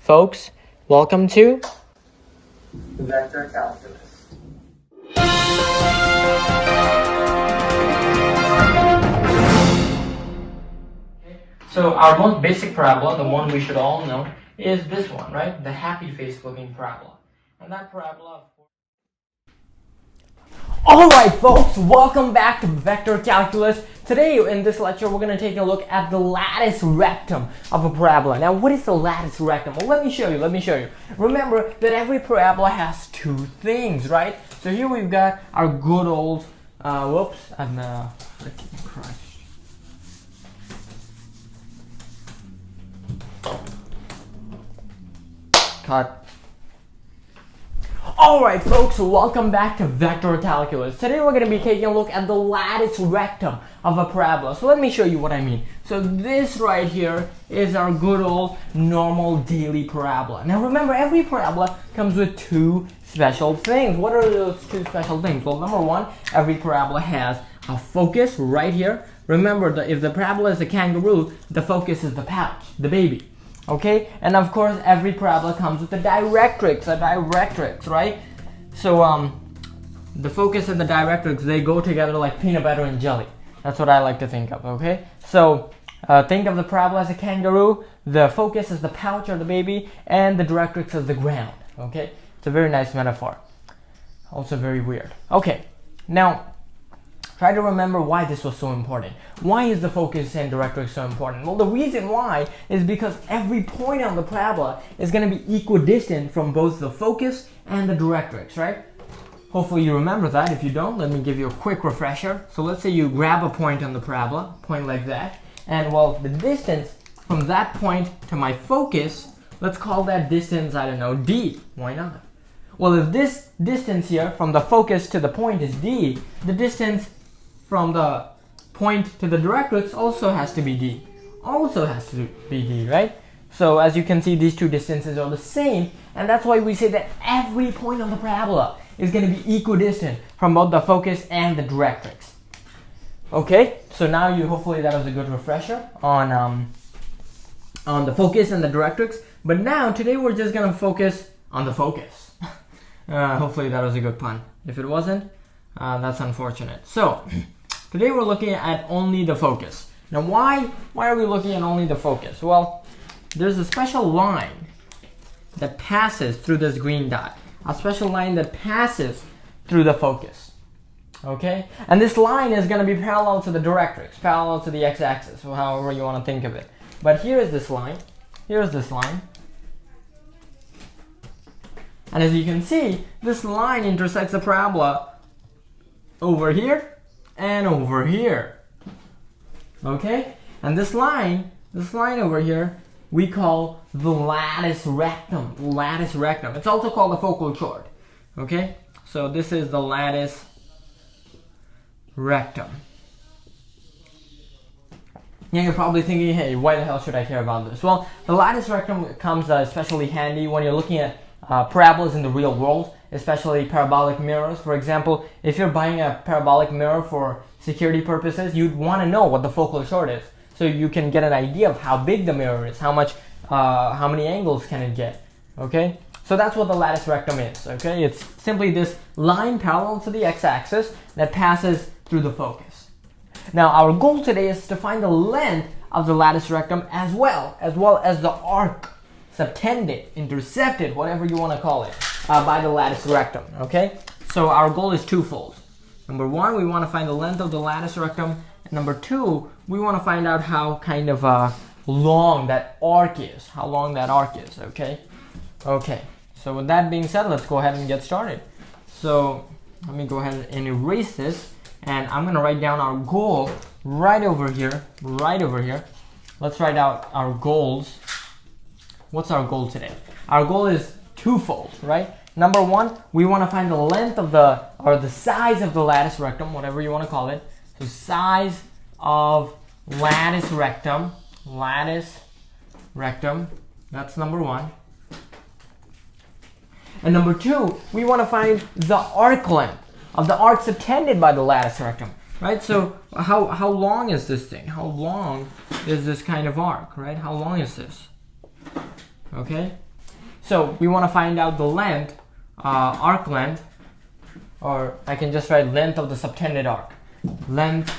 folks. Welcome to Vector Calculus. So our most basic parabola, the one we should all know, is this one, right? The happy face looking parabola. And that parabola... Alright folks, welcome back to Vector Calculus. Today in this lecture we're going to take a look at the lattice rectum of a parabola. Now what is the lattice rectum? Well, let me show you. Remember that every parabola has two things, right? So here we've got our good old, freaking Christ. Cut. Alright folks, welcome back to Vector Calculus. Today we're going to be taking a look at the lattice rectum of a parabola. So let me show you what I mean. So this right here is our good old normal daily parabola. Now remember, every parabola comes with two special things. What are those two special things? Well, number one, every parabola has a focus right here. Remember that if the parabola is a kangaroo, the focus is the pouch, the baby. Okay, and of course every parabola comes with a directrix, right? So the focus and the directrix, they go together like peanut butter and jelly. That's what I like to think of, okay? So think of the parabola as a kangaroo, the focus is the pouch or the baby, and the directrix is the ground, okay? It's a very nice metaphor. Also very weird. Okay, now try to remember why this was so important. Why is the focus and directrix so important? Well, the reason why is because every point on the parabola is going to be equidistant from both the focus and the directrix, right? Hopefully you remember that. If you don't, let me give you a quick refresher. So let's say you grab a point on the parabola, point like that, and well, the distance from that point to my focus, let's call that distance, I don't know, d. Why not? Well, if this distance here from the focus to the point is d, the distance from the point to the directrix also has to be d. Right? So as you can see, these two distances are the same, and that's why we say that every point on the parabola is going to be equidistant from both the focus and the directrix. Okay, so now hopefully that was a good refresher on the focus and the directrix. But now today we're just going to focus on the focus. Hopefully that was a good pun. If it wasn't, that's unfortunate. So today we're looking at only the focus. Now why are we looking at only the focus? Well, there's a special line that passes through this green dot. A special line that passes through the focus. Okay? And this line is going to be parallel to the directrix, parallel to the x-axis, or however you want to think of it. But here is this line. Here's this line. And as you can see, this line intersects the parabola over here and over here. Okay? And this line over here, we call the lattice rectum. Lattice rectum. It's also called the focal chord. Okay? So this is the lattice rectum. Now you're probably thinking, hey, why the hell should I care about this? Well, the lattice rectum comes especially handy when you're looking at parabolas in the real world, especially parabolic mirrors. For example, if you're buying a parabolic mirror for security purposes, you'd want to know what the focal chord is, so you can get an idea of how big the mirror is, how many angles can it get. Okay, so that's what the lattice rectum is. Okay, it's simply this line parallel to the x-axis that passes through the focus. Now our goal today is to find the length of the lattice rectum as well as the arc, subtended, intercepted, whatever you want to call it, by the lattice rectum. Okay, so our goal is twofold. Number one, we want to find the length of the lattice rectum, and number two, we want to find out how kind of long that arc is. Okay. Okay. So with that being said, let's go ahead and get started. So let me go ahead and erase this, and I'm going to write down our goal right over here. Let's write out our goals. What's our goal today? Our goal is twofold, right? Number one, we want to find the length of the size of the lattice rectum, whatever you want to call it. So size of lattice rectum, that's number one. And number two, we want to find the arc length of the arc subtended by the lattice rectum, right? So how long is this thing? How long is this kind of arc, right? How long is this? Okay, So we want to find out the length, arc length, or I can just write length of the subtended arc. Length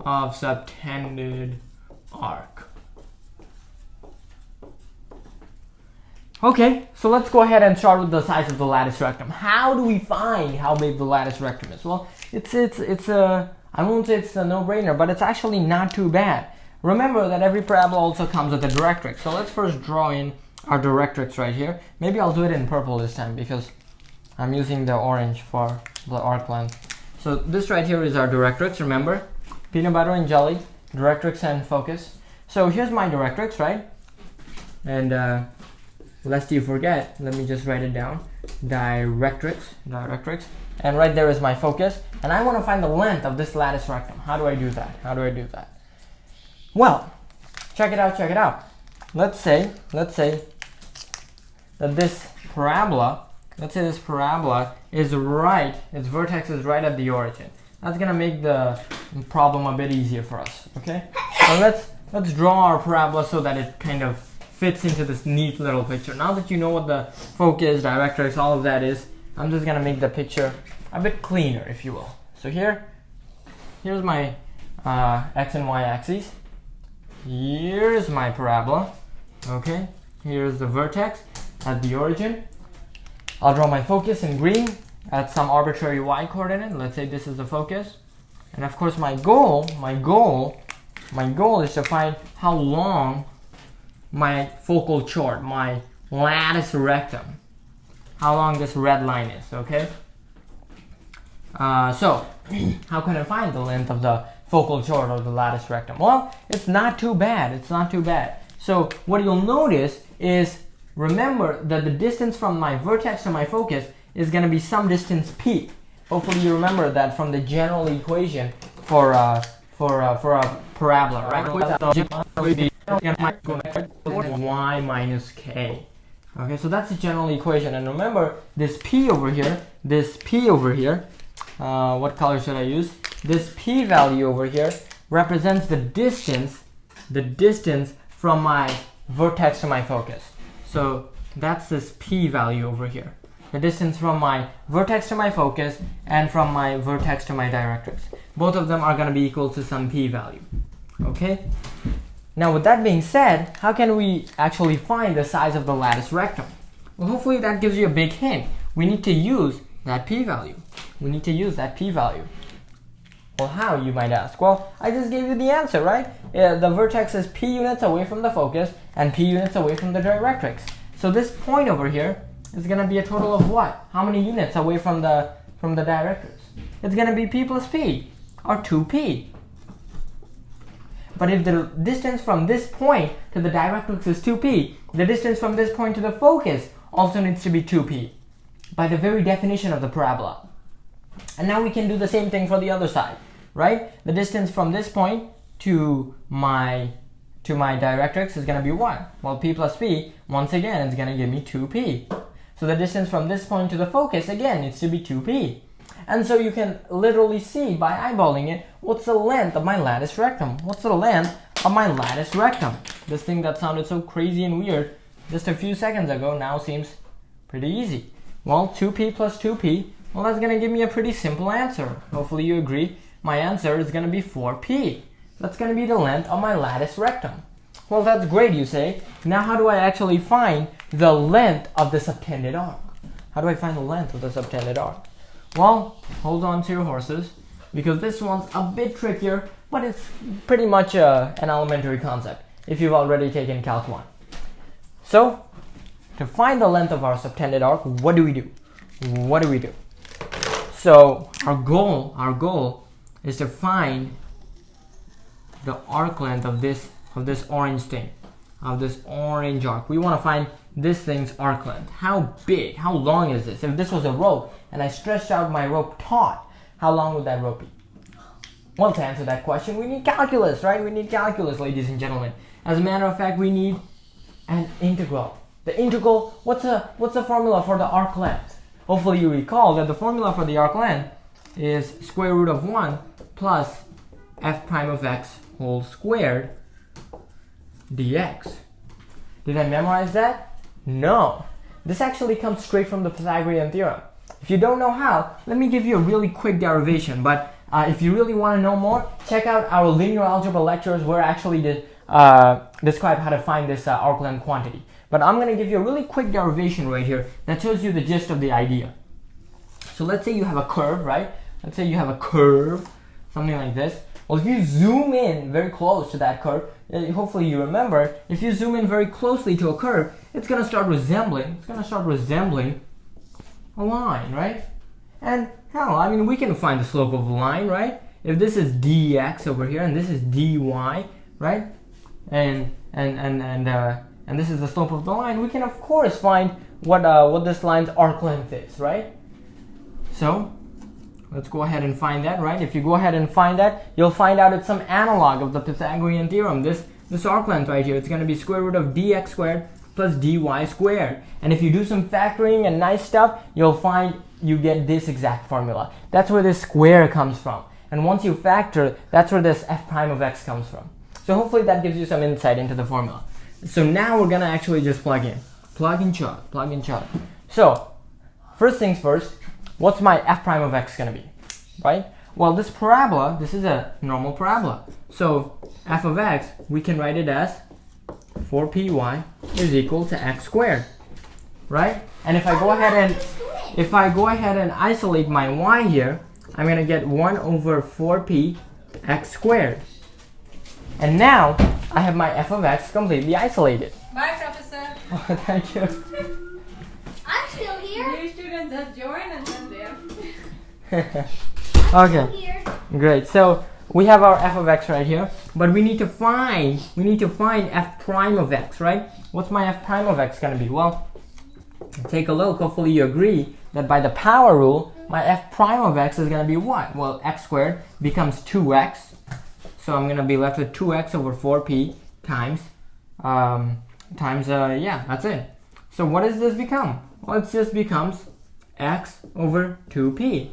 of subtended arc. Okay, so let's go ahead and start with the size of the lattice rectum. How do we find how big the lattice rectum is? Well, it's a, I won't say it's a no-brainer, but it's actually not too bad. Remember that every parabola also comes with a directrix. So let's first draw in our directrix right here. Maybe I'll do it in purple this time because I'm using the orange for the arc length. So this right here is our directrix, remember? Peanut butter and jelly, directrix and focus. So here's my directrix, right? And lest you forget, let me just write it down. Directrix. And right there is my focus. And I want to find the length of this lattice rectum. How do I do that? Well, check it out. Let's say that this parabola, is right, its vertex is right at the origin. That's gonna make the problem a bit easier for us, okay? So let's draw our parabola so that it kind of fits into this neat little picture. Now that you know what the focus, directrix, all of that is, I'm just gonna make the picture a bit cleaner, if you will. So here's my x and y axes. Here's my parabola, okay? Here's the vertex at the origin. I'll draw my focus in green at some arbitrary y coordinate. Let's say this is the focus. And of course my goal is to find how long my focal chord, my lattice rectum, how long this red line is, okay? So how can I find the length of the focal chord of the lattice rectum? Well, it's not too bad. So what you'll notice is, remember that the distance from my vertex to my focus is going to be some distance p. Hopefully you remember that from the general equation for a parabola, right? Y minus k. Okay, so that's the general equation. And remember this p over here, what color should I use? This p value over here represents the distance from my vertex to my focus. So that's this p value over here. The distance from my vertex to my focus and from my vertex to my directrix. Both of them are going to be equal to some p value. Okay? Now with that being said, how can we actually find the size of the lattice rectum? Well, hopefully that gives you a big hint. We need to use that p value. Well, how, you might ask? Well, I just gave you the answer, right? The vertex is p units away from the focus and p units away from the directrix. So this point over here is going to be a total of what? How many units away from the directrix? It's going to be p plus p, or 2p. But if the distance from this point to the directrix is 2p, the distance from this point to the focus also needs to be 2p, by the very definition of the parabola. And now we can do the same thing for the other side, right? The distance from this point to my directrix is going to be what? Well, p plus p, once again, it's going to give me 2p. So the distance from this point to the focus, again, needs to be 2p. And so you can literally see by eyeballing it, what's the length of my lattice rectum? This thing that sounded so crazy and weird just a few seconds ago now seems pretty easy. Well, 2p plus 2p, well, that's going to give me a pretty simple answer. Hopefully you agree. My answer is going to be 4p. That's going to be the length of my lattice rectum. Well, that's great, you say. Now how do I actually find the length of the subtended arc? Well, hold on to your horses, because this one's a bit trickier, but it's pretty much an elementary concept if you've already taken Calc 1. So, to find the length of our subtended arc, what do we do? So, our goal is to find the arc length of this orange thing, of this orange arc. We want to find this thing's arc length. How big, how long is this? If this was a rope and I stretched out my rope taut, how long would that rope be? Well, to answer that question, we need calculus, right? We need calculus, ladies and gentlemen. As a matter of fact, we need an integral. The integral, what's the formula for the arc length? Hopefully you recall that the formula for the arc length is square root of 1 plus f prime of x whole squared dx. Did I memorize that? No. This actually comes straight from the Pythagorean theorem. If you don't know how, let me give you a really quick derivation, but if you really want to know more, check out our linear algebra lectures where I actually describe how to find this arc length quantity. But I'm going to give you a really quick derivation right here that shows you the gist of the idea. So let's say you have a curve, right? Let's say you have a curve, something like this. Well, if you zoom in very close to that curve, hopefully you remember, if you zoom in very closely to a curve, it's going to start resembling a line, right? And hell, I mean, we can find the slope of a line, right? If this is dx over here and this is dy, right? And this is the slope of the line, we can of course find what this line's arc length is, right? So let's go ahead and find that, right? If you go ahead and find that, you'll find out it's some analog of the Pythagorean theorem. This arc length right here, it's going to be square root of dx squared plus dy squared. And if you do some factoring and nice stuff, you'll find you get this exact formula. That's where this square comes from. And once you factor, that's where this f prime of x comes from. So hopefully that gives you some insight into the formula. So now we're going to actually just plug in. Plug and chug. So first things first, what's my f prime of x going to be, right? Well, this parabola, this is a normal parabola. So f of x, we can write it as 4py is equal to x squared, right? And if I go ahead and isolate my y here, I'm going to get 1 over 4p x squared. And now I have my f of x completely isolated. Bye, Professor. Oh, thank you. I'm still here. New student just joined and then there. Okay, Here. great. So we have our f of x right here, but we need to find f prime of x, right? What's my f prime of x going to be? Well, take a look. Hopefully you agree that by the power rule, my f prime of x is going to be what? Well, x squared becomes 2x. So I'm going to be left with 2x over 4p times, yeah, that's it. So what does this become? Well, it just becomes x over 2p.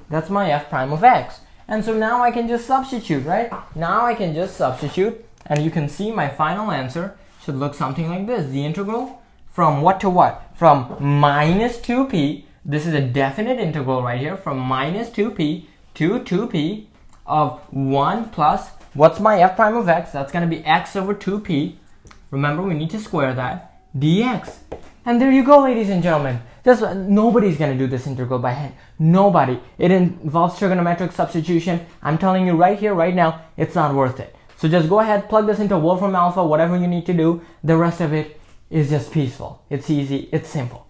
That's my f prime of x. And so now I can just substitute, right? Now I can just substitute, and you can see my final answer should look something like this. The integral from what to what? From minus 2p, this is a definite integral right here, from minus 2p to 2p of 1 plus, what's my f prime of x? That's going to be x over 2p. Remember, we need to square that, dx. And there you go, ladies and gentlemen. Nobody's going to do this integral by hand. Nobody. It involves trigonometric substitution. I'm telling you right here, right now, it's not worth it. So just go ahead, plug this into Wolfram Alpha, whatever you need to do. The rest of it is just peaceful. It's easy. It's simple.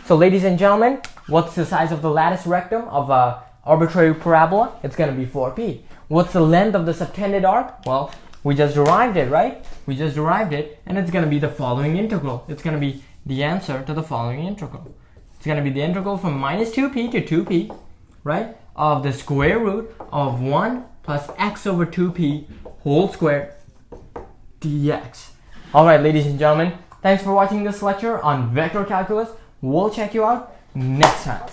So ladies and gentlemen, what's the size of the lattice rectum of a arbitrary parabola? It's going to be 4p. What's the length of the subtended arc? Well, we just derived it, right? We just derived it, and it's going to be the following integral. It's going to be the answer to the following integral. It's going to be the integral from minus 2p to 2p, right, of the square root of 1 plus x over 2p whole squared dx. All right, ladies and gentlemen, thanks for watching this lecture on vector calculus. We'll check you out next time.